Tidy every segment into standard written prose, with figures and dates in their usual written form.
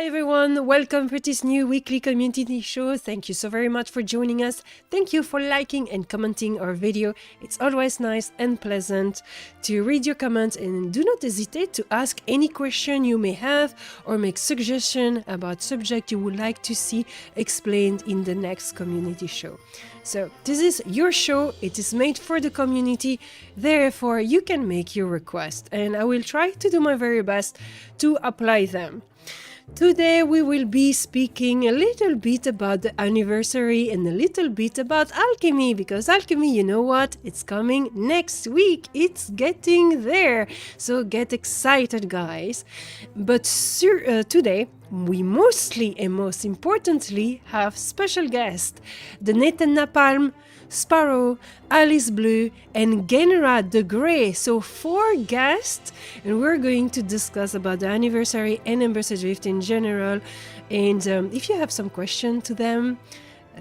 Hi everyone, welcome for this new weekly community show. Thank you so very much for joining us. Thank you for liking and commenting our video. It's always nice and pleasant to read your comments, and do not hesitate to ask any question you may have or make suggestion about subject you would like to see explained in the next community show. So this is your show, it is made for the community, therefore you can make your request and I will try to do my very best to apply them. Today we will be speaking a little bit about the anniversary and a little bit about Alchemy, because Alchemy, you know what, it's coming next week, it's getting there, so get excited guys. But today we mostly and most importantly have special guests, TheNathanNapalm, Sparoh, Alice Blue, and Genera the Grey. So 4 guests, and we're going to discuss about the anniversary and Embers Adrift in general. And if you have some question to them,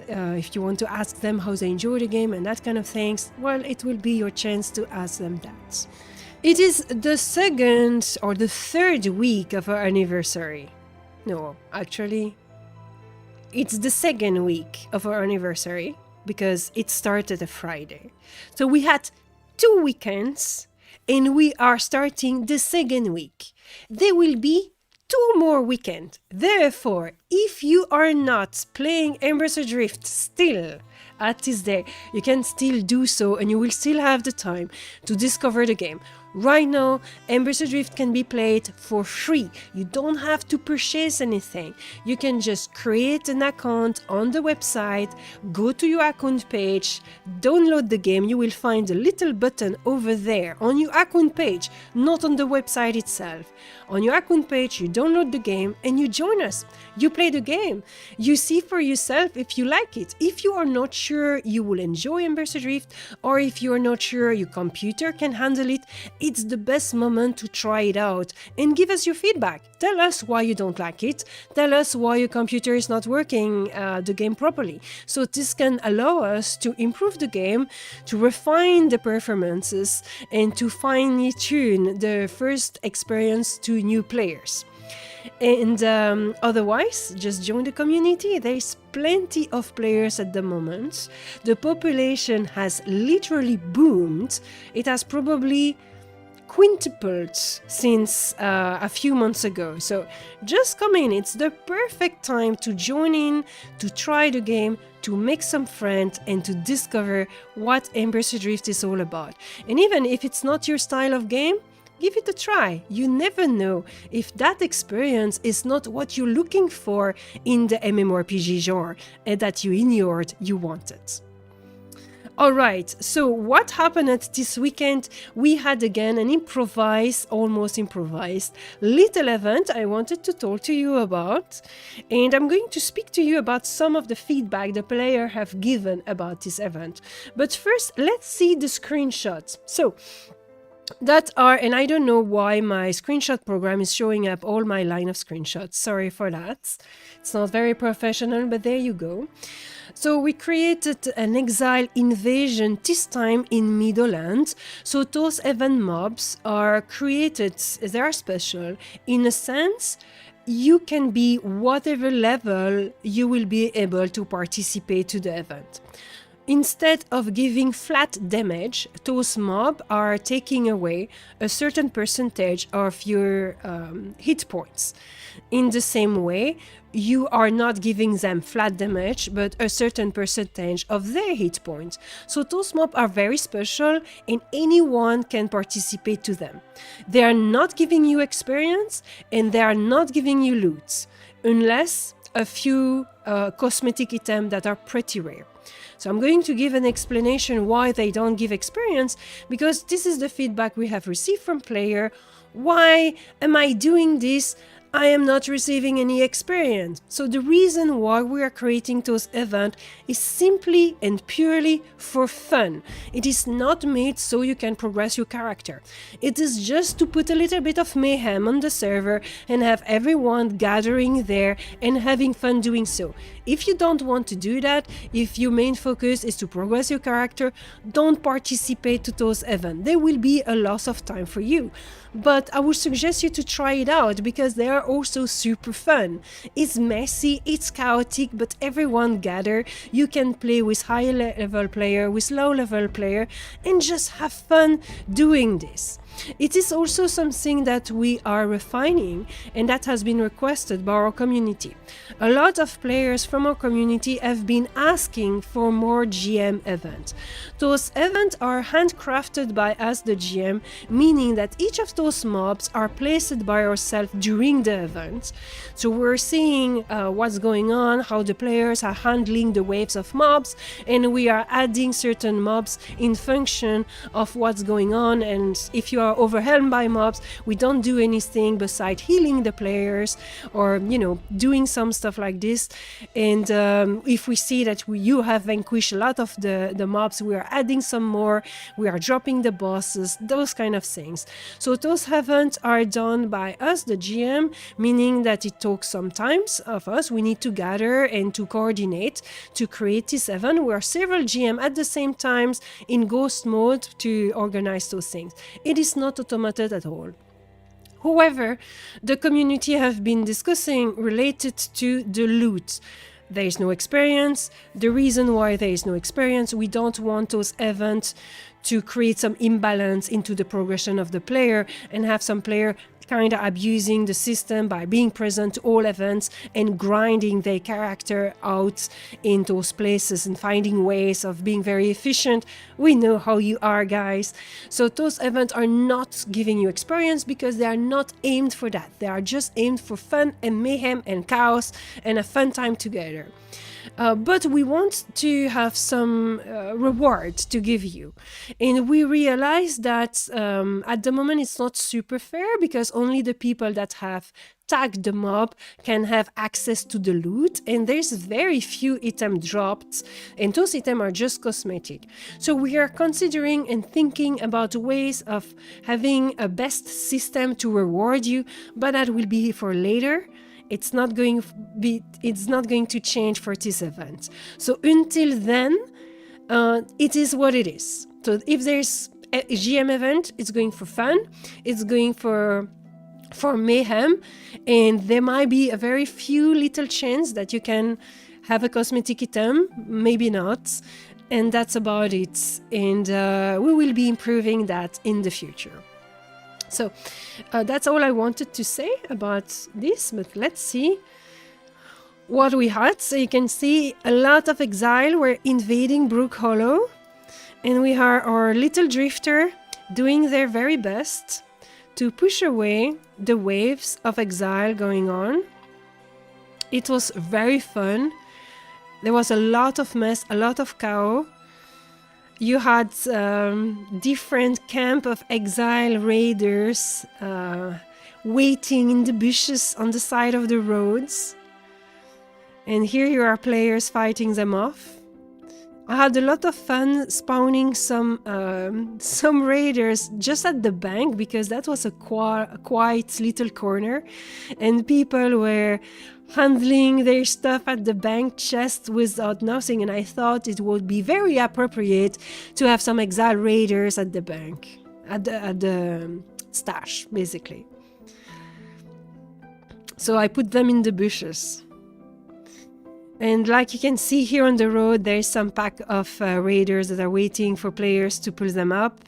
if you want to ask them how they enjoy the game and that kind of things, well, it will be your chance to ask them that. It is the second or the third week of our anniversary. No, actually, it's the second week of our anniversary, because it started a Friday. So we had 2 weekends and we are starting the second week. There will be 2 more weekends. Therefore, if you are not playing Embers Adrift still at this day, you can still do so and you will still have the time to discover the game. Right now, Embers Adrift can be played for free. You don't have to purchase anything. You can just create an account on the website, go to your account page, download the game. You will find a little button over there on your account page, not on the website itself. On your account page, you download the game and you join us. You play the game. You see for yourself if you like it. If you are not sure you will enjoy Embers Adrift, or if you are not sure your computer can handle it, it's the best moment to try it out and give us your feedback. Tell us why you don't like it. Tell us why your computer is not working the game properly. So this can allow us to improve the game, to refine the performances, and to finely tune the first experience to new players. And otherwise, just join the community. There is plenty of players at the moment. The population has literally boomed. It has probably quintupled since a few months ago. So just come in. It's the perfect time to join in, to try the game, to make some friends, and to discover what Embers Adrift is all about. And even if it's not your style of game, give it a try. You never know if that experience is not what you're looking for in the MMORPG genre and that you wanted. Alright, so what happened at this weekend? We had again an almost improvised little event I wanted to talk to you about, and I'm going to speak to you about some of the feedback the players have given about this event. But first, let's see the screenshots. So that are, and I don't know why my screenshot program is showing up all my line of screenshots. Sorry for that. It's not very professional, but there you go. So we created an exile invasion, this time in Middleland. So those event mobs are created, they are special. In a sense, you can be whatever level you will be able to participate to the event. Instead of giving flat damage, those mobs are taking away a certain percentage of your hit points. In the same way, you are not giving them flat damage, but a certain percentage of their hit points. So those mobs are very special and anyone can participate to them. They are not giving you experience and they are not giving you loot, unless a few cosmetic items that are pretty rare. So I'm going to give an explanation why they don't give experience, because this is the feedback we have received from player. Why am I doing this? I am not receiving any experience. So the reason why we are creating those events is simply and purely for fun. It is not made so you can progress your character. It is just to put a little bit of mayhem on the server and have everyone gathering there and having fun doing so. If you don't want to do that, if your main focus is to progress your character, don't participate to those events. There will be a loss of time for you. But I would suggest you to try it out, because they are also super fun. It's messy, it's chaotic, but everyone gather. You can play with high level player, with low level player, and just have fun doing this. It is also something that we are refining, and that has been requested by our community. A lot of players from our community have been asking for more GM events. Those events are handcrafted by us, the GM, meaning that each of those mobs are placed by ourselves during the event. So we're seeing what's going on, how the players are handling the waves of mobs, and we are adding certain mobs in function of what's going on. And if you are overwhelmed by mobs, we don't do anything besides healing the players or, you know, doing some stuff like this. And if we see that you have vanquished a lot of the mobs, we are adding some more, we are dropping the bosses, those kind of things. So those events are done by us, the GM, meaning that it takes some time of us. We need to gather and to coordinate to create this event. We are several GM at the same time in ghost mode to organize those things. It is not automated at all. However, the community have been discussing related to the loot. There is no experience. The reason why there is no experience, we don't want those events to create some imbalance into the progression of the player and have some player kind of abusing the system by being present to all events and grinding their character out in those places and finding ways of being very efficient. We know how you are, guys. So those events are not giving you experience because they are not aimed for that. They are just aimed for fun and mayhem and chaos and a fun time together. But we want to have some reward to give you. And we realize that at the moment it's not super fair because only the people that have tagged the mob can have access to the loot, and there's very few items dropped, and those items are just cosmetic. So we are considering and thinking about ways of having a best system to reward you, but that will be for later. It's not going to change for this event. So until then, it is what it is. So if there's a GM event, it's going for fun, it's going for mayhem, and there might be a very few little chance that you can have a cosmetic item, maybe not, and that's about it. And we will be improving that in the future. So that's all I wanted to say about this, but let's see what we had. So you can see a lot of exile were invading Brook Hollow, and we are our little drifter doing their very best to push away the waves of exile going on. It was very fun. There was a lot of mess, a lot of chaos. You had different camp of exile raiders waiting in the bushes on the side of the roads. And here you are players fighting them off. I had a lot of fun spawning some raiders just at the bank because that was a quiet little corner. And people were handling their stuff at the bank chest without nothing, and I thought it would be very appropriate to have some exile raiders at the bank, at the stash, basically. So I put them in the bushes. And like you can see here on the road, there's some pack of raiders that are waiting for players to pull them up.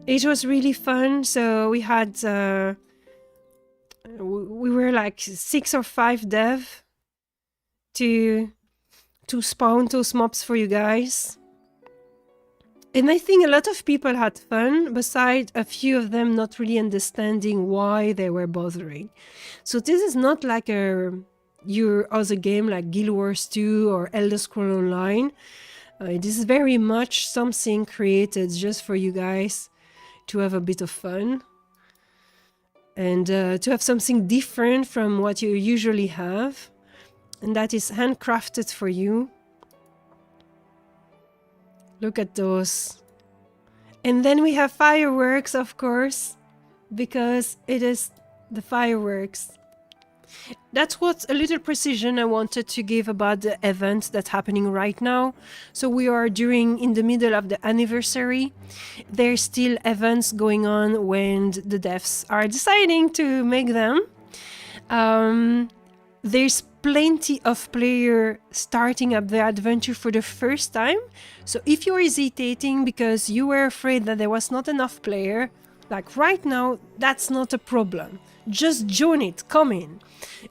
It was really fun. So we had... we were like 6 or 5 dev to spawn those mobs for you guys. And I think a lot of people had fun, besides a few of them not really understanding why they were bothering. So this is not like your other game like Guild Wars 2 or Elder Scrolls Online. This is very much something created just for you guys to have a bit of fun. And to have something different from what you usually have. And that is handcrafted for you. Look at those. And then we have fireworks, of course, because it is the fireworks. That's what a little precision I wanted to give about the event that's happening right now. So we are in the middle of the anniversary. There's still events going on when the devs are deciding to make them. There's plenty of players starting up the adventure for the first time. So if you're hesitating because you were afraid that there was not enough player, like right now, that's not a problem. Just join it, come in.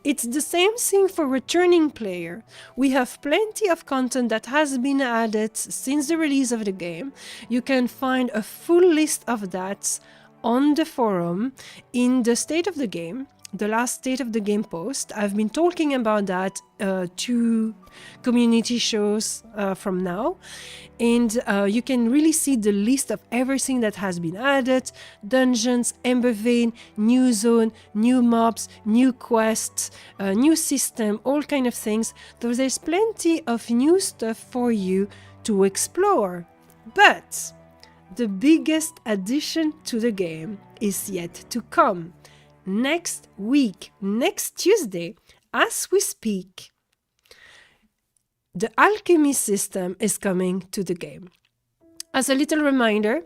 It's the same thing for returning player. We have plenty of content that has been added since the release of the game. You can find a full list of that on the forum in the state of the game. The last state of the game post. I've been talking about that 2 community shows from now, and you can really see the list of everything that has been added: dungeons, Ember Vein, new zone, new mobs, new quests, new system, all kind of things. So there's plenty of new stuff for you to explore. But the biggest addition to the game is yet to come. Next week, next Tuesday, as we speak, the Alchemy system is coming to the game. As a little reminder,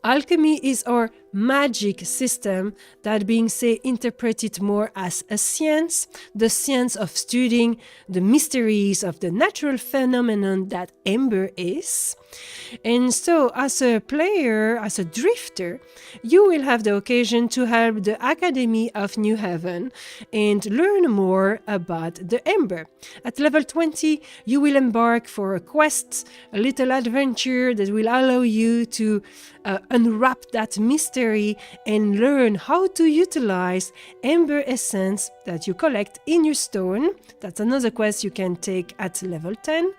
Alchemy is our magic system that being, say, interpreted more as a science, the science of studying the mysteries of the natural phenomenon that Ember is. And so, as a player, as a drifter, you will have the occasion to help the Academy of New Haven and learn more about the Ember. At level 20, you will embark for a quest, a little adventure that will allow you to unwrap that mystery and learn how to utilize Ember Essence that you collect in your stone. That's another quest you can take at level 10.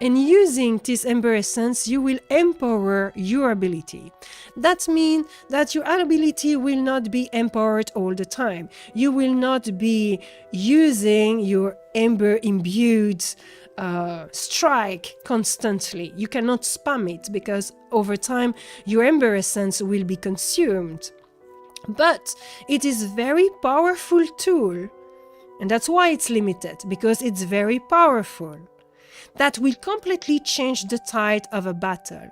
And using this Ember Essence, you will empower your ability. That means that your ability will not be empowered all the time. You will not be using your Ember imbued strike constantly. You cannot spam it because over time your Ember Essence will be consumed. But it is a very powerful tool, and that's why it's limited, because it's very powerful. That will completely change the tide of a battle.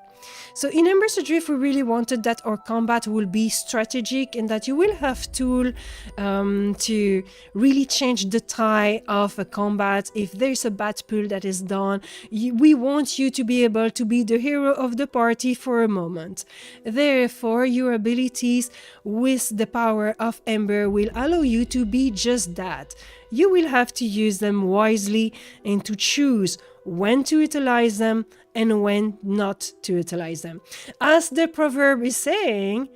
So in Embers Adrift, we really wanted that our combat will be strategic and that you will have tool to really change the tide of a combat. If there's a bad pull that is done, we want you to be able to be the hero of the party for a moment. Therefore, your abilities with the power of Ember will allow you to be just that. You will have to use them wisely and to choose when to utilize them and when not to utilize them. As the proverb is saying,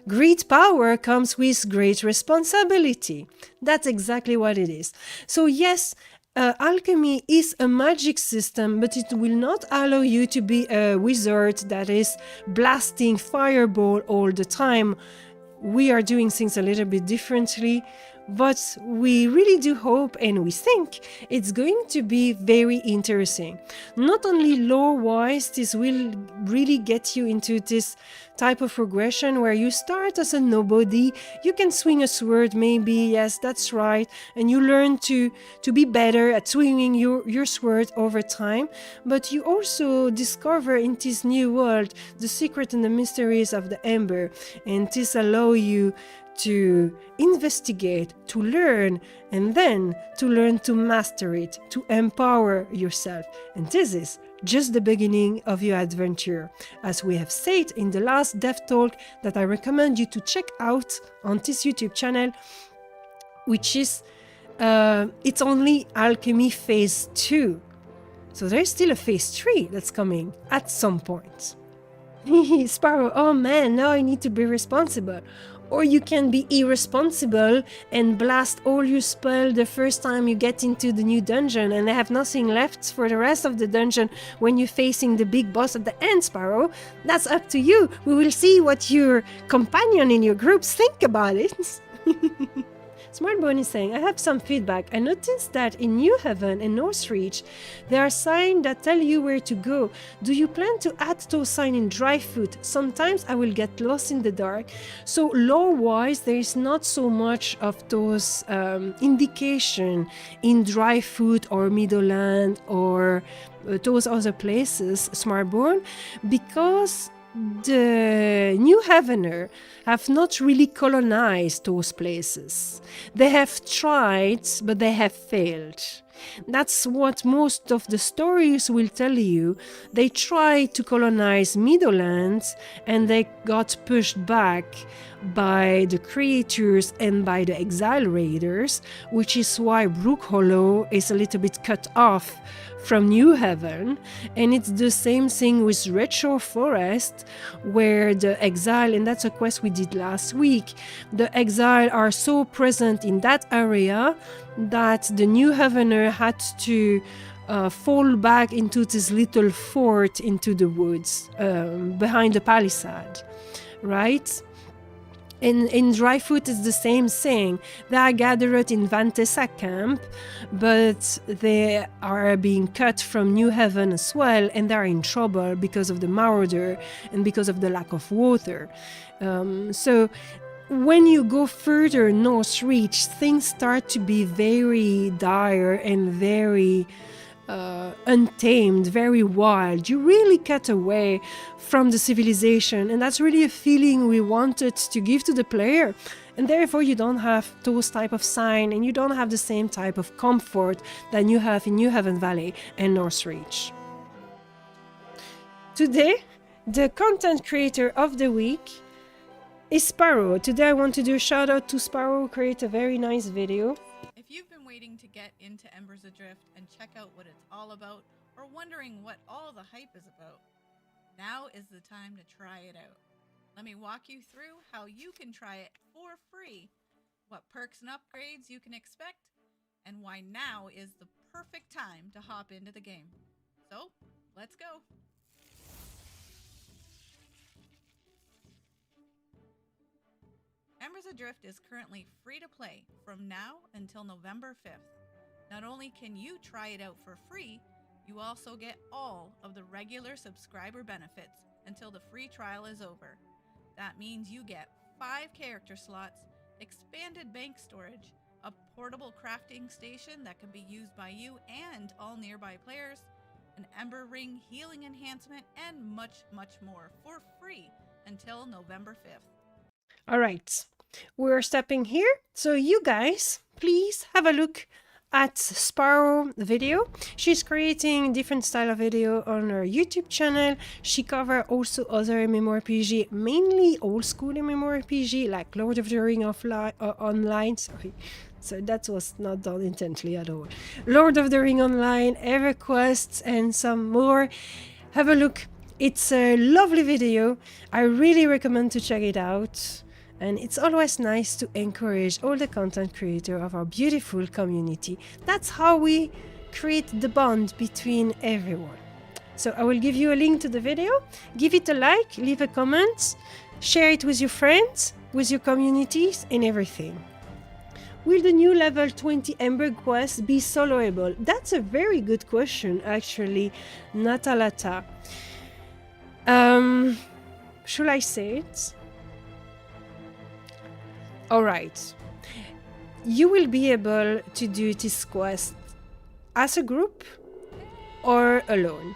great power comes with great responsibility. That's exactly what it is. So yes, Alchemy is a magic system, but it will not allow you to be a wizard that is blasting fireball all the time. We are doing things a little bit differently. But we really do hope and we think it's going to be very interesting. Not only lore-wise, this will really get you into this type of progression where you start as a nobody, you can swing a sword maybe, yes, that's right, and you learn to be better at swinging your sword over time, but you also discover in this new world the secret and the mysteries of the Ember, and this allow you to investigate, to learn, and then to learn to master it, to empower yourself. And this is just the beginning of your adventure. As we have said in the last Dev Talk that I recommend you to check out on this YouTube channel, which is, it's only Alchemy Phase 2. So there's still a Phase 3 that's coming at some point. Sparoh, oh man, now I need to be responsible. Or you can be irresponsible and blast all your spell the first time you get into the new dungeon and have nothing left for the rest of the dungeon when you're facing the big boss at the end, Sparoh. That's up to you. We will see what your companion in your groups think about it. Smartbone is saying, I have some feedback. I noticed that in New Haven and Northreach, there are signs that tell you where to go. Do you plan to add those signs in Dryfoot? Sometimes I will get lost in the dark. So lore-wise, there is not so much of those indication in Dryfoot or Middleland or those other places, Smartbone, because the New Heavener have not really colonized those places. They have tried, but they have failed. That's what most of the stories will tell you. They tried to colonize Middlelands and they got pushed back by the creators and by the exile raiders, which is why Brook Hollow is a little bit cut off from New Haven. And it's the same thing with Redshore Forest, where the exile, and that's a quest we did last week, the exile are so present in that area that the New Havener had to fall back into this little fort into the woods behind the palisade, right? In Dryfoot, it's the same thing. They are gathered in Vantessa camp, but they are being cut from New Haven as well, and they are in trouble because of the marauder and because of the lack of water. So when you go further north reach, things start to be very dire and very untamed, very wild. You really cut away from the civilization, and that's really a feeling we wanted to give to the player. And therefore you don't have those type of sign, and you don't have the same type of comfort that you have in New Haven Valley and Northreach. Today, the content creator of the week is Sparoh. Today I want to do a shout out to Sparoh, who created a very nice video. If you've been waiting to get into Embers Adrift and check out what it's all about, or wondering what all the hype is about, now is the time to try it out. Let me walk you through how you can try it for free, what perks and upgrades you can expect, and why now is the perfect time to hop into the game. So, let's go. Embers Adrift is currently free to play from now until November 5th. Not only can you try it out for free, you also get all of the regular subscriber benefits until the free trial is over. That means you get 5 character slots, expanded bank storage, a portable crafting station that can be used by you and all nearby players, an Ember Ring healing enhancement, and much, much more for free until November 5th. All right, we're stepping here. So you guys, please have a look at Sparoh video. She's creating different style of video on her YouTube channel. She covers also other MMORPG, mainly old school MMORPG like Lord of the Ring Online. Sorry. So that was not done intentionally at all. Lord of the Ring Online, EverQuest, and some more. Have a look. It's a lovely video. I really recommend to check it out. And it's always nice to encourage all the content creators of our beautiful community. That's how we create the bond between everyone. So I will give you a link to the video. Give it a like, leave a comment, share it with your friends, with your communities, and everything. Will the new level 20 Ember quest be soloable? That's a very good question, actually, Natalata. Should I say it? Alright, you will be able to do this quest as a group or alone.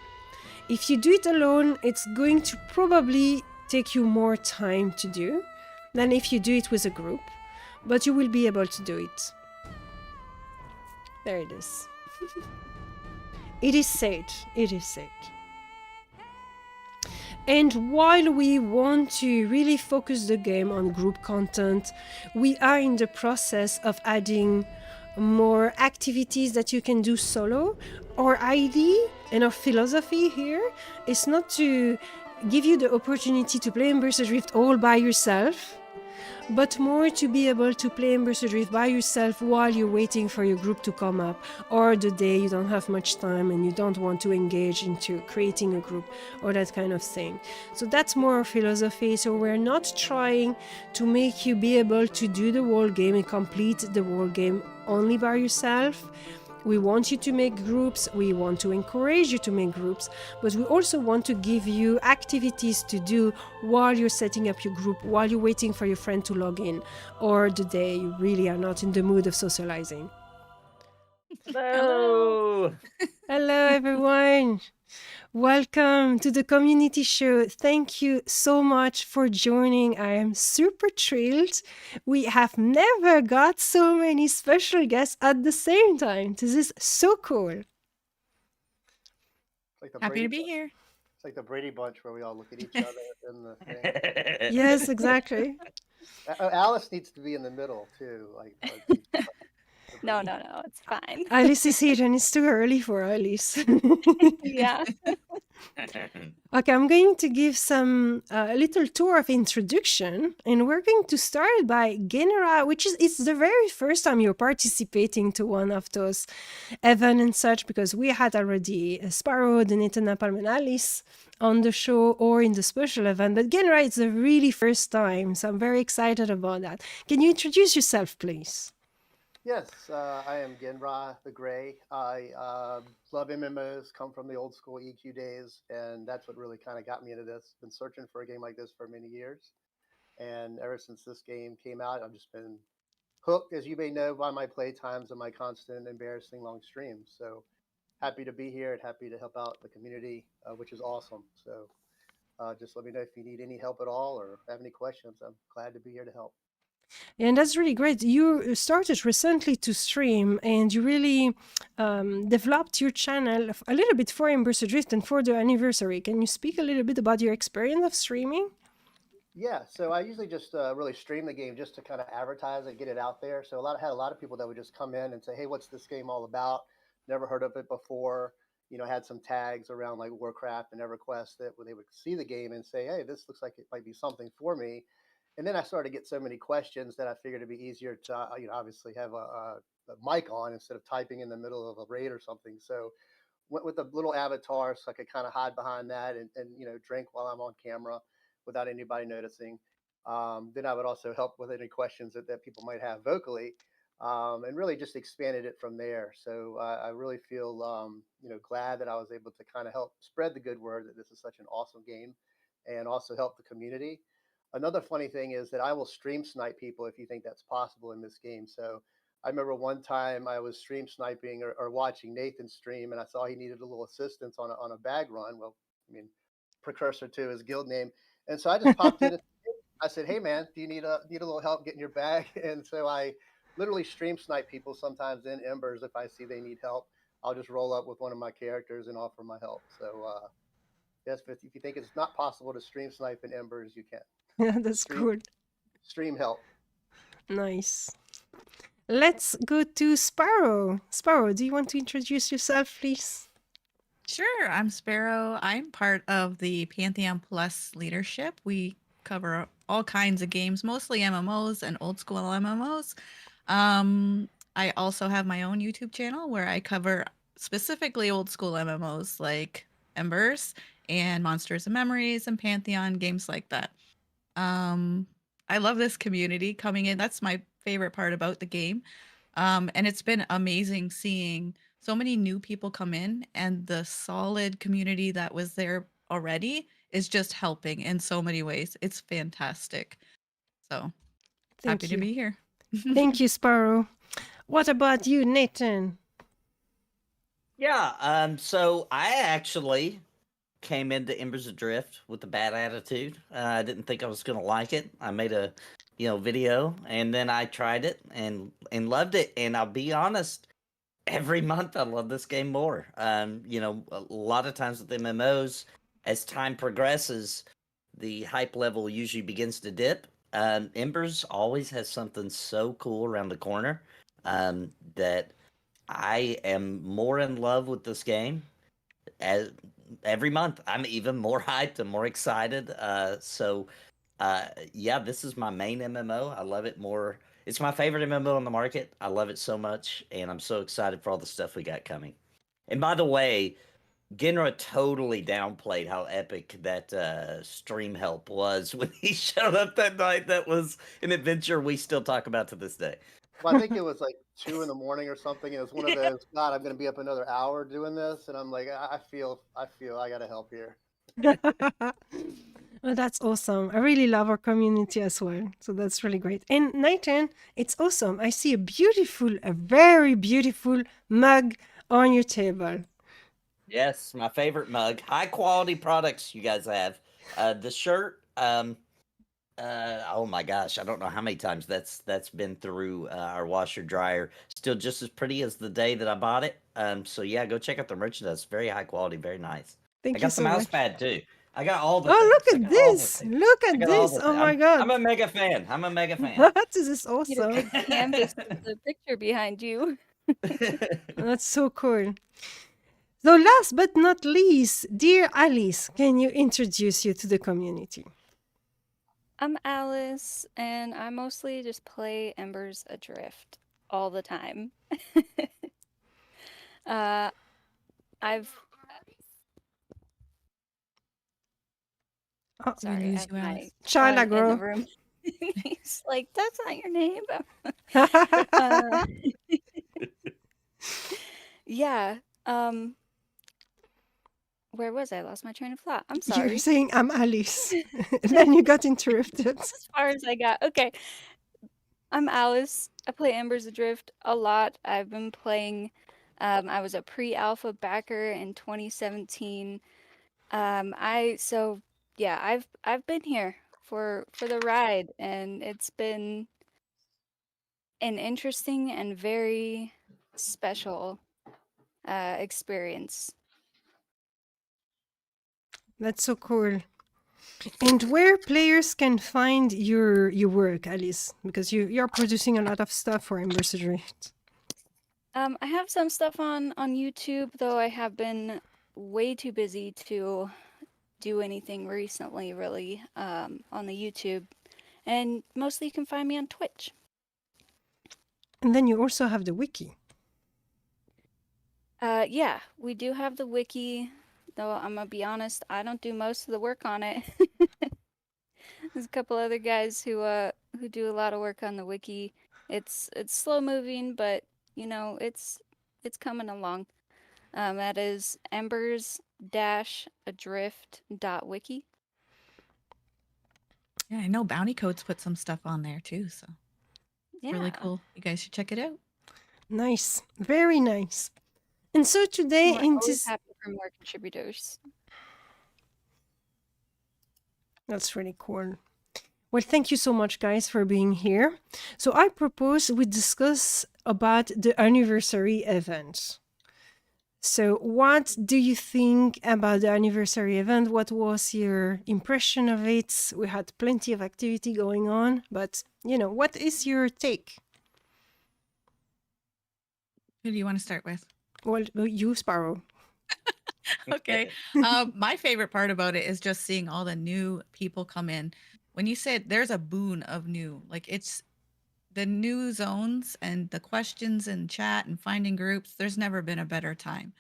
If you do it alone, it's going to probably take you more time to do than if you do it with a group, but you will be able to do it. There it is. It is said, it is said. And while we want to really focus the game on group content, we are in the process of adding more activities that you can do solo. Our idea and our philosophy here is not to give you the opportunity to play Embers Adrift all by yourself, but more to be able to play Embers Adrift by yourself while you're waiting for your group to come up, or the day you don't have much time and you don't want to engage into creating a group or that kind of thing. So that's more our philosophy. So we're not trying to make you be able to do the whole game and complete the whole game only by yourself. We want you to make groups, we want to encourage you to make groups, but we also want to give you activities to do while you're setting up your group, while you're waiting for your friend to log in, or the day you really are not in the mood of socializing. Hello! Hello everyone! Welcome to the community show. Thank you so much for joining. I am super thrilled. We have never got so many special guests at the same time. This is so cool. Like the Happy to be Bunch. here. It's like the Brady Bunch where we all look at each other in the thing. Yes, exactly. Alice needs to be in the middle too. No, it's fine. Alice is here and it's too early for Alice. Yeah. Okay, I'm going to give some a little tour of introduction, and we're going to start by Genera, which is it's the very first time you're participating to one of those events and such, because we had already Sparoh, TheNathanNapalm, and Alice on the show or in the special event, but Genera it's the really first time, so I'm very excited about that. Can you introduce yourself, please? Yes, I am Genra the Gray. I love MMOs, come from the old school EQ days, and that's what really kind of got me into this. Been searching for a game like this for many years, and ever since this game came out, I've just been hooked, as you may know, by my play times and my constant embarrassing long streams. So happy to be here and happy to help out the community, which is awesome. So just let me know if you need any help at all or have any questions. I'm glad to be here to help. And that's really great. You started recently to stream and you really developed your channel a little bit for Embers Adrift and for the anniversary. Can you speak a little bit about your experience of streaming? Yeah, so I usually just really stream the game just to kind of advertise it, get it out there. So had a lot of people that would just come in and say, "Hey, what's this game all about? Never heard of it before." Had some tags around like Warcraft and EverQuest that where they would see the game and say, "Hey, this looks like it might be something for me." And then I started to get so many questions that I figured it'd be easier to, obviously have a mic on instead of typing in the middle of a raid or something. So went with a little avatar so I could kind of hide behind that and drink while I'm on camera without anybody noticing. Then I would also help with any questions that people might have vocally, and really just expanded it from there. So I really feel glad that I was able to kind of help spread the good word that this is such an awesome game, and also help the community. Another funny thing is that I will stream snipe people if you think that's possible in this game. So I remember one time I was stream sniping or watching Nathan stream, and I saw he needed a little assistance on a bag run. Well, I mean, precursor to his guild name, and so I just popped in. I said, "Hey man, do you need a little help getting your bag?" And so I literally stream snipe people sometimes in Embers if I see they need help. I'll just roll up with one of my characters and offer my help. So yes, if you think it's not possible to stream snipe in Embers, you can. Yeah, that's cool. Stream help. Nice. Let's go to Sparoh. Sparoh, do you want to introduce yourself, please? Sure, I'm Sparoh. I'm part of the Pantheon Plus leadership. We cover all kinds of games, mostly MMOs and old school MMOs. I also have my own YouTube channel where I cover specifically old school MMOs like Embers and Monsters and Memories and Pantheon, games like that. I love this community coming in. That's my favorite part about the game. And it's been amazing seeing so many new people come in, and the solid community that was there already is just helping in so many ways. It's fantastic. So happy to be here. Thank you, Sparoh. What about you, Nathan? Yeah, so I actually came into Embers Adrift with a bad attitude. I didn't think I was gonna like it. I made a video, and then I tried it and loved it. And I'll be honest, every month I love this game more. A lot of times with MMOs, as time progresses, the hype level usually begins to dip. Embers always has something so cool around the corner that I am more in love with this game. As every month, I'm even more hyped and more excited. Yeah, this is my main MMO. I love it more. It's my favorite MMO on the market. I love it so much, and I'm so excited for all the stuff we got coming. And by the way, Genra totally downplayed how epic that stream help was when he showed up that night. That was an adventure we still talk about to this day. Well, I think it was like 2 a.m. or something. It was one of those, God, I'm going to be up another hour doing this. And I'm like, I feel I got to help here. Oh, that's awesome. I really love our community as well. So that's really great. And Nathan, it's awesome. I see a very beautiful mug on your table. Yes, my favorite mug. High quality products you guys have. The shirt, oh my gosh, I don't know how many times that's been through our washer dryer. Still just as pretty as the day that I bought it. So yeah, go check out the merchandise. Very high quality, very nice. I Thank you got the so mouse much. pad too. I got all the Oh, things. look I at got all the this. things. Look I at got all this. the Oh things. my I'm God. a mega fan. I'm a mega fan. That is Need a awesome. big canvas with the picture behind you. That's so cool. So last but not least, dear Alice, can you introduce you to the community? I'm Alice, and I mostly just play Embers Adrift all the time. I've Oh, Did we sorry, I lose have you, my Alice? Child son in the aggro. room. He's like, "That's not your name." Uh, yeah. Where was I? Lost my train of thought. I'm You were sorry. saying I'm Alice. And then you got interrupted. That's as far as I got. Okay. I'm Alice. I play Embers Adrift a lot. I've been playing. I was a pre-alpha backer in 2017. I've been here for the ride, and it's been an interesting and very special experience. That's so cool. And where players can find your work, Alice, because you're producing a lot of stuff for Embers Adrift. I have some stuff on YouTube, though I have been way too busy to do anything recently, really, on the YouTube. And mostly you can find me on Twitch. And then you also have the wiki. Yeah, we do have the wiki, though I'm gonna be honest, I don't do most of the work on it. There's a couple other guys who do a lot of work on the wiki. It's slow moving, but you know, it's coming along. That is embers-adrift.wiki. Yeah, I know Bounty Code's put some stuff on there too, so it's really Yeah. cool. You guys should check it out. Nice. Very nice. And so today We're in always this... happy for more contributors. That's really cool. Well, thank you so much, guys, for being here. So I propose we discuss about the anniversary event. So what do you think about the anniversary event? What was your impression of it? We had plenty of activity going on, but, what is your take? Who do you want to start with? Well, you, Sparoh. Okay. My favorite part about it is just seeing all the new people come in. When you said there's a boon of new, like it's the new zones and the questions and chat and finding groups, there's never been a better time.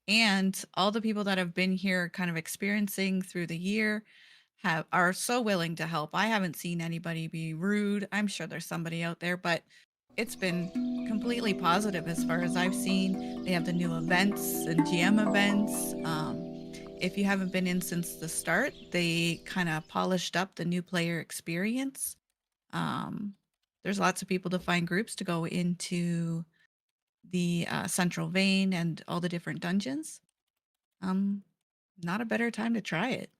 And all the people that have been here kind of experiencing through the year are so willing to help. I haven't seen anybody be rude. I'm sure there's somebody out there, but it's been completely positive as far as I've seen. They have the new events and GM events. If you haven't been in since the start, they kind of polished up the new player experience. There's lots of people to find groups to go into the central vein and all the different dungeons. Not a better time to try it.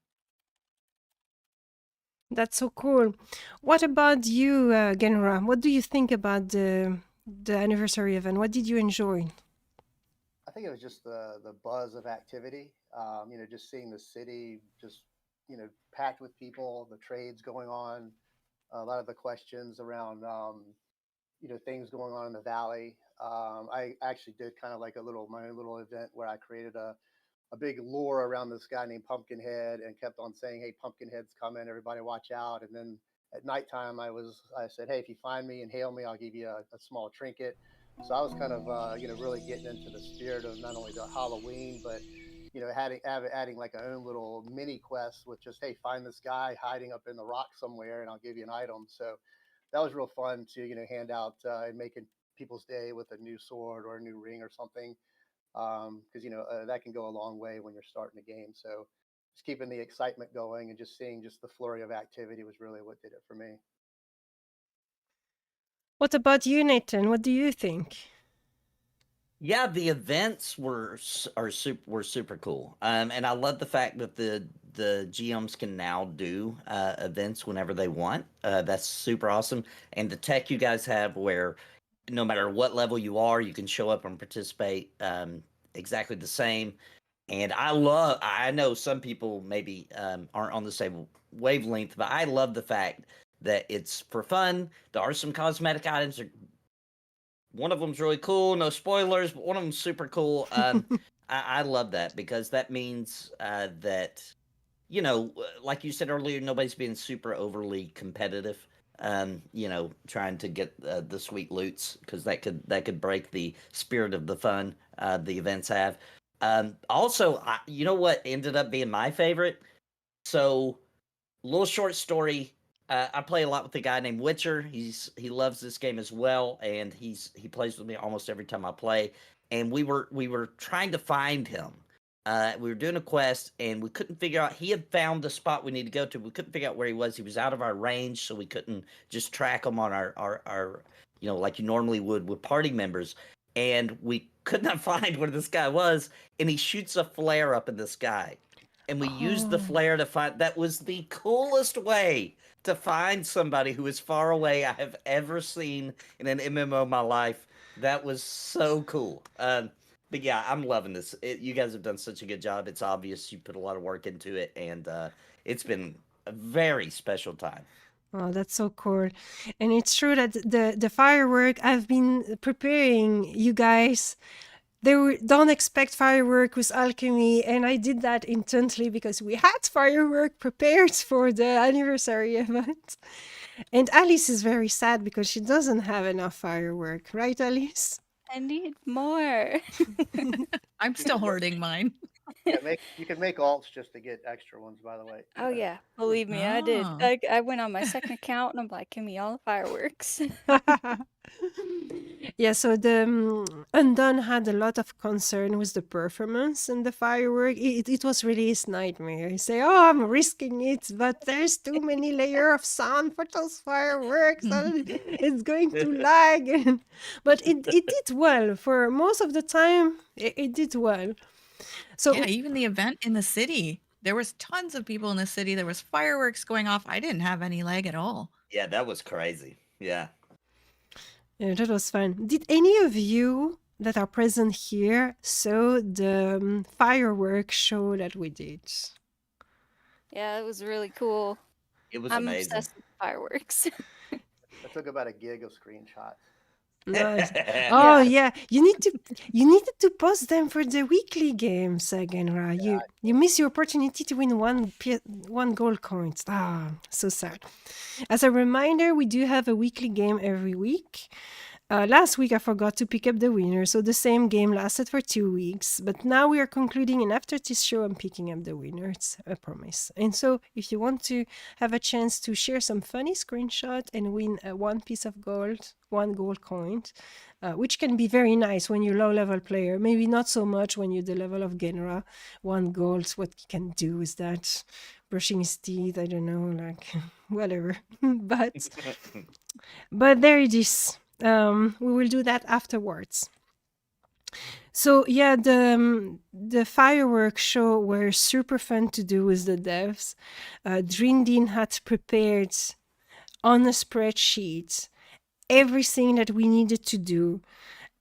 That's so cool. What about you, Genra? What do you think about the anniversary event? What did you enjoy? I think it was just the buzz of activity. Just seeing the city just packed with people, the trades going on, a lot of the questions around things going on in the valley. I actually did kind of like my own little event where I created a big lure around this guy named Pumpkinhead and kept on saying, "Hey, Pumpkinhead's coming! Everybody watch out!" And then at nighttime, I said, "Hey, if you find me and hail me, I'll give you a small trinket." So I was kind of really getting into the spirit of not only the Halloween, but adding like a own little mini quest with just, "Hey, find this guy hiding up in the rock somewhere, and I'll give you an item." So that was real fun to hand out and making people's day with a new sword or a new ring or something, because that can go a long way when you're starting a game. So just keeping the excitement going and just seeing just the flurry of activity was really what did it for me. What about you, Nathan? What do you think? Yeah, the events were super cool, and I love the fact that the GMs can now do events whenever they want. That's super awesome, and the tech you guys have, where no matter what level you are, you can show up and participate exactly the same. And I know some people maybe aren't on the same wavelength, but I love the fact that it's for fun. There are some cosmetic items. One of them's really cool. No spoilers, but one of them's super cool. I love that because that means that, like you said earlier, nobody's being super overly competitive. Trying to get the sweet loots because that could break the spirit of the fun the events have. Also, you know what ended up being my favorite? So, little short story. I play a lot with a guy named Witcher. He loves this game as well, and he plays with me almost every time I play. And we were trying to find him. We were doing a quest, and we couldn't figure out. He had found the spot we needed to go to. We couldn't figure out where he was. He was out of our range, so we couldn't just track him on our like you normally would with party members. And we could not find where this guy was. And he shoots a flare up in the sky, and we used the Oh. flare to find. That was the coolest way to find somebody who is far away I have ever seen in an MMO in my life. That was so cool. But yeah, I'm loving this. You guys have done such a good job. It's obvious you put a lot of work into it, and it's been a very special time. Oh, that's so cool. And it's true that the firework, I've been preparing you guys. Don't expect firework with Alchemy, and I did that intently because we had firework prepared for the anniversary event. And Alice is very sad because she doesn't have enough firework, right, Alice? I need more. I'm still hoarding mine. Yeah, you can make alts just to get extra ones, by the way. Oh yeah, believe me, I did. Oh. I went on my second account and I'm like, give me all the fireworks. Yeah, so the Undone had a lot of concern with the performance and the firework. It was really his nightmare. He say, "Oh, I'm risking it, but there's too many layer of sound for those fireworks. And it's going to lag." But it did well for most of the time. It did well. So Yeah, even the event in the city. There was tons of people in the city. There was fireworks going off. I didn't have any lag at all. Yeah, that was crazy. Yeah. yeah, that was fun. Did any of you that are present here saw the fireworks show that we did? Yeah, it was really cool. It was I'm amazing. obsessed with fireworks. I took about a gig of screenshots. Nice. Oh yeah, you needed to post them for the weekly games, Genra. You miss your opportunity to win one gold coin. Ah, so sad. As a reminder, we do have a weekly game every week. Last week I forgot to pick up the winner, so the same game lasted for 2 weeks. But now we are concluding, and after this show, I'm picking up the winner. It's a promise. And so, if you want to have a chance to share some funny screenshot and win one piece of gold, one gold coin, which can be very nice when you're low-level player. Maybe not so much when you're the level of Genra. One gold, what you can do with that? Brushing his teeth, I don't know, like whatever. But there it is. We will do that afterwards. So yeah, the fireworks show were super fun to do with the devs. Drindin had prepared on a spreadsheet everything that we needed to do.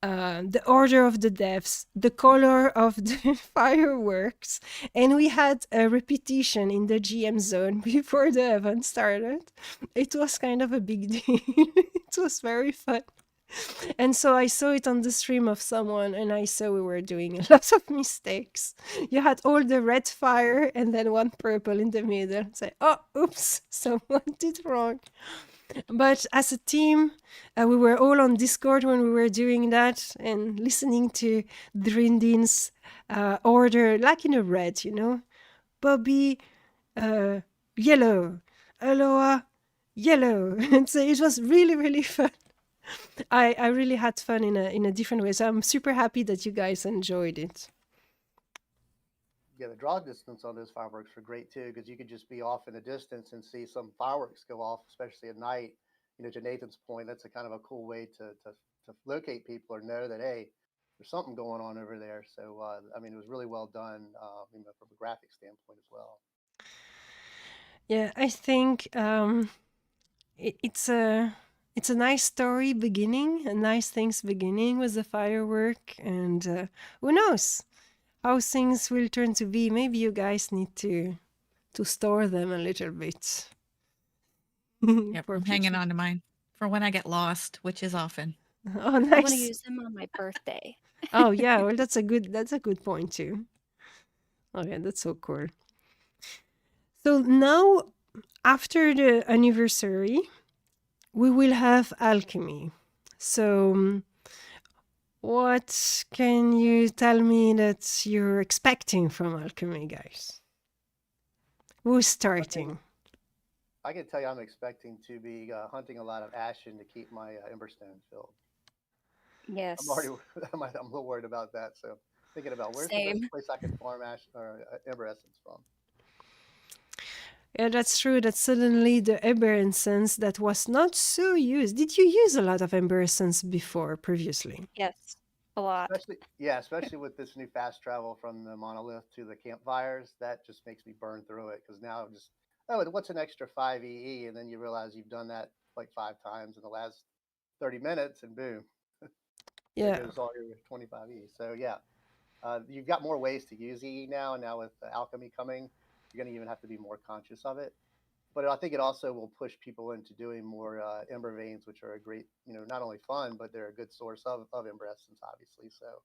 The order of the devs, the color of the fireworks, and we had a repetition in the GM zone before the event started. It was kind of a big deal. It was very fun. And so I saw it on the stream of someone, and I saw we were doing lots of mistakes. You had all the red fire and then one purple in the middle. Say, oh, oops, someone did wrong. But as a team, we were all on Discord when we were doing that and listening to Drindin's order, like in a red, Bobby, yellow, Elloa, yellow. And so it was really, really fun. I really had fun in a different way. So I'm super happy that you guys enjoyed it. Yeah, the draw distance on those fireworks were great too, because you could just be off in the distance and see some fireworks go off, especially at night. To Nathan's point, that's a kind of a cool way to locate people or know that, hey, there's something going on over there. So I mean, it was really well done, from a graphic standpoint as well. Yeah, I think it's a nice story beginning, a nice things beginning with the firework, and who knows how things will turn to be. Maybe you guys need to store them a little bit. Yep, For I'm hanging future. on to mine for when I get lost, which is often. Oh, I want to nice. use them on my birthday. Oh yeah, well that's a good point too. Okay, that's so cool. So now, after the anniversary, we will have Alchemy. So, what can you tell me that you're expecting from Alchemy, guys? Who's starting? I can tell you, I'm expecting to be hunting a lot of ashen to keep my Emberstone filled. Yes. I'm already I'm a little worried about that. So thinking about where's the best Same. place I can farm ash or Ember Essence from. Yeah, that's true. That suddenly the Ember Essence that was not so used. Did you use a lot of Ember Essence before, previously? Yes. A lot. Especially with this new fast travel from the monolith to the campfires, that just makes me burn through it because now I'm just, oh, and what's an extra 5 EE? And then you realize you've done that like 5 times in the last 30 minutes, and boom, there Yeah. goes all your 25 E. So yeah, you've got more ways to use EE now, and now with alchemy coming, you're going to even have to be more conscious of it. But I think it also will push people into doing more ember veins, which are a great, not only fun, but they're a good source of ember essence, obviously. So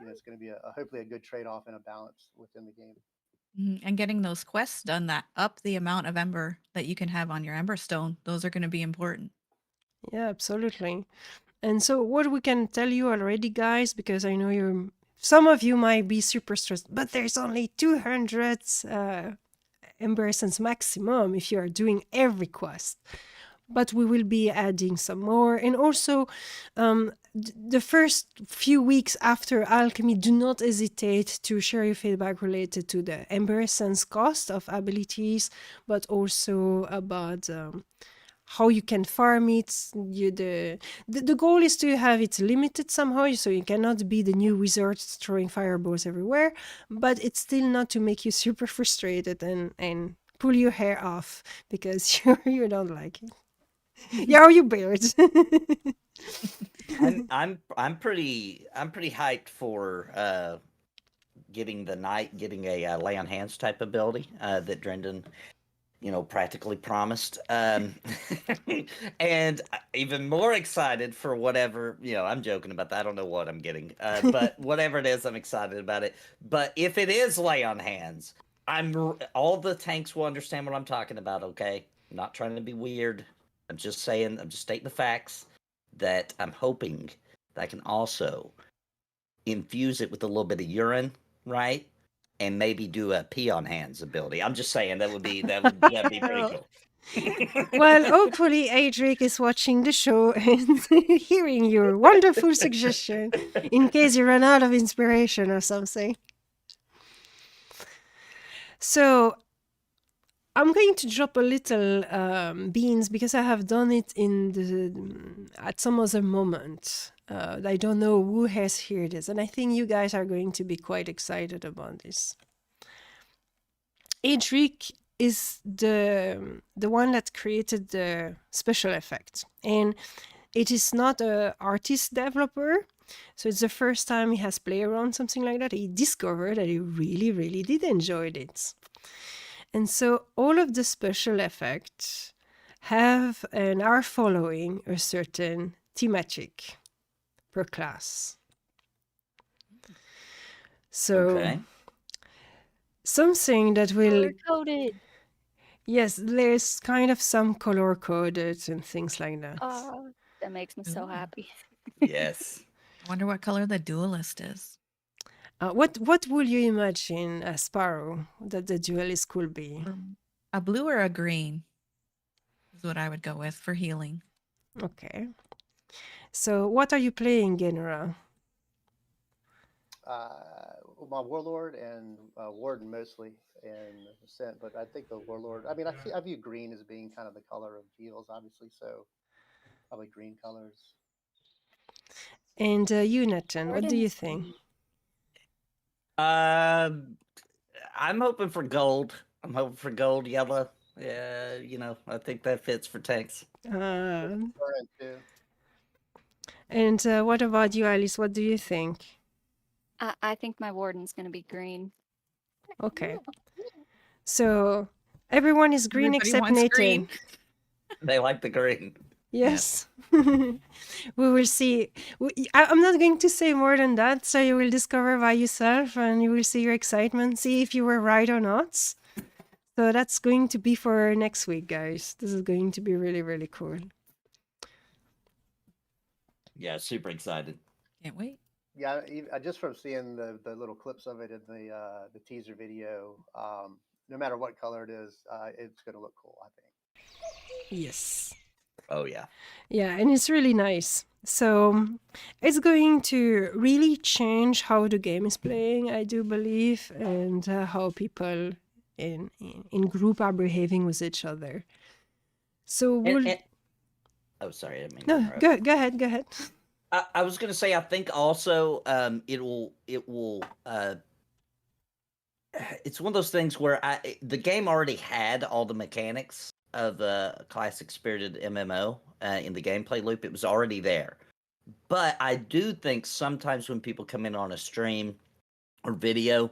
it's going to be hopefully a good trade-off and a balance within the game. And getting those quests done that up the amount of ember that you can have on your Emberstone, those are going to be important. Yeah, absolutely. And so, what we can tell you already, guys, because I know some of you might be super stressed, but there's only 200 Ember Essence maximum if you are doing every quest. But we will be adding some more. And also, the first few weeks after Alchemy, do not hesitate to share your feedback related to the Ember Essence cost of abilities, but also about how you can farm it. The goal is to have it limited somehow, so you cannot be the new wizard throwing fireballs everywhere, but it's still not to make you super frustrated and pull your hair off because you don't like it. Yeah, are you birds? I'm pretty hyped for getting a lay on hands type ability that Drendon practically promised. And even more excited for whatever, I'm joking about that. I don't know what I'm getting. But whatever it is, I'm excited about it. But if it is lay on hands, all the tanks will understand what I'm talking about, okay? I'm not trying to be weird. I'm just stating the facts that I'm hoping that I can also infuse it with a little bit of urine, right? And maybe do a pee on hands ability. I'm just saying that'd be pretty cool. Well, hopefully Adric is watching the show and hearing your wonderful suggestion in case you run out of inspiration or something. So I'm going to drop a little beans because I have done it at some other moment. I don't know who has heard this, and I think you guys are going to be quite excited about this. Adric is the one that created the special effect, and it is not a artist developer, so it's the first time he has played around something like that. He discovered that he really, really did enjoy it. And so all of the special effects have and are following a certain thematic per class. So Okay. something that will Color-coded. yes, there's kind of some color coded and things like that. Oh, that makes me so Ooh. happy. Yes. I wonder what color the duelist is. What will you imagine, Sparoh, that the duelist could be? A blue or a green is what I would go with for healing. Okay. So what are you playing, Genera? My warlord and warden mostly, and ascent. But I think the warlord. I mean, I view green as being kind of the color of heals, obviously. So probably green colors. And you, Nathan, what do you Warden's think? I'm hoping for gold. I'm hoping for gold, yellow. Yeah, I think that fits for tanks. Um, Current too. and what about you, Alice? What do you think? I think my warden's gonna be green. Okay. So everyone is green Everybody except wants Nathan. green. They like the green. Yes. We will see. I'm not going to say more than that, so you will discover by yourself and you will see your excitement, see if you were right or not. So that's going to be for next week, guys. This is going to be really, really cool. Yeah, super excited. Can't wait. Yeah, just from seeing the little clips of it in the teaser video, no matter what color it is, it's going to look cool, I think. Yes. Oh yeah. Yeah, and it's really nice. So it's going to really change how the game is playing, I do believe, and how people in group are behaving with each other. So we'll... Oh, sorry, I didn't mean to No, interrupt. go ahead, go ahead. I was gonna say I think also it will it's one of those things where the game already had all the mechanics of a classic spirited MMO in the gameplay loop. It was already there. But I do think sometimes when people come in on a stream or video,